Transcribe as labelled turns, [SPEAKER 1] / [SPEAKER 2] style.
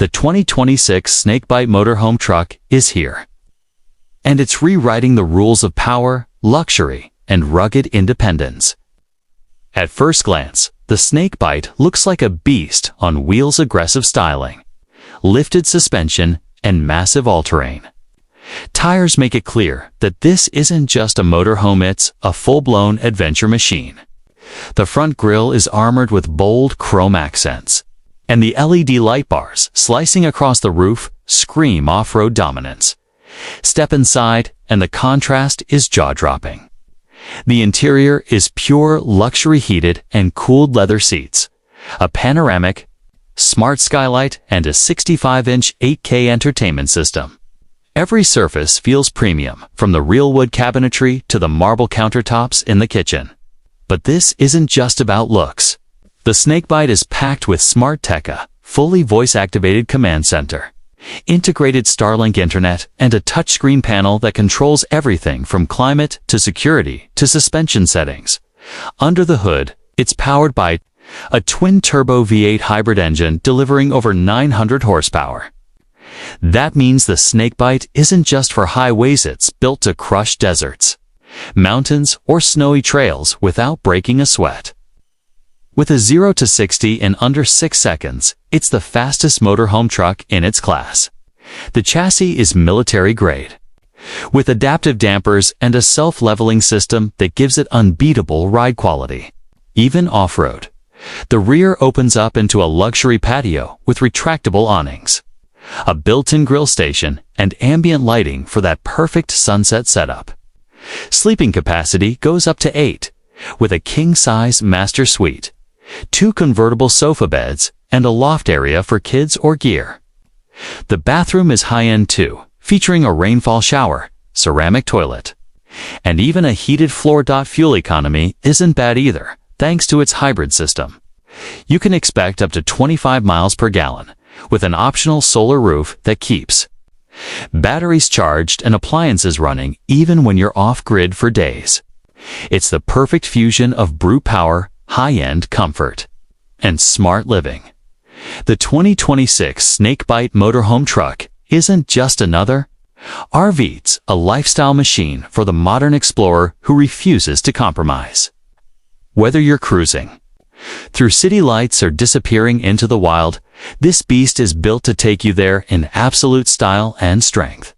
[SPEAKER 1] The 2026 Snake Bite Motorhome Truck is here. And it's rewriting the rules of power, luxury, and rugged independence. At first glance, the Snake Bite looks like a beast on wheels. Aggressive styling, lifted suspension, and massive all-terrain. Tires make it clear that this isn't just a motorhome, it's a full-blown adventure machine. The front grille is armored with bold chrome accents, and the LED light bars slicing across the roof scream off-road dominance. Step inside, and the contrast is jaw-dropping. The interior is pure luxury, heated and cooled leather seats, a panoramic, smart skylight, and a 65-inch 8K entertainment system. Every surface feels premium, from the real wood cabinetry to the marble countertops in the kitchen. But this isn't just about looks. The Snake Bite is packed with smart tech, a fully voice-activated command center, integrated Starlink internet, and a touchscreen panel that controls everything from climate to security to suspension settings. Under the hood, it's powered by a twin-turbo V8 hybrid engine delivering over 900 horsepower. That means the Snake Bite isn't just for highways, it's built to crush deserts, mountains, or snowy trails without breaking a sweat. With a 0 to 60 in under 6 seconds, it's the fastest motorhome truck in its class. The chassis is military-grade, with adaptive dampers and a self-leveling system that gives it unbeatable ride quality, even off-road. The rear opens up into a luxury patio with retractable awnings, a built-in grill station, and ambient lighting for that perfect sunset setup. Sleeping capacity goes up to 8, with a king-size master suite, 2 convertible sofa beds, and a loft area for kids or gear. The bathroom is high-end too, featuring a rainfall shower, ceramic toilet, and even a heated floor. Fuel economy isn't bad either, thanks to its hybrid system. You can expect up to 25 miles per gallon, with an optional solar roof that keeps batteries charged and appliances running even when you're off-grid for days. It's the perfect fusion of brute power, high-end comfort, and smart living. The 2026 Snake Bite Motorhome Truck isn't just another RV, it's a lifestyle machine for the modern explorer who refuses to compromise. Whether you're cruising through city lights or disappearing into the wild, this beast is built to take you there in absolute style and strength.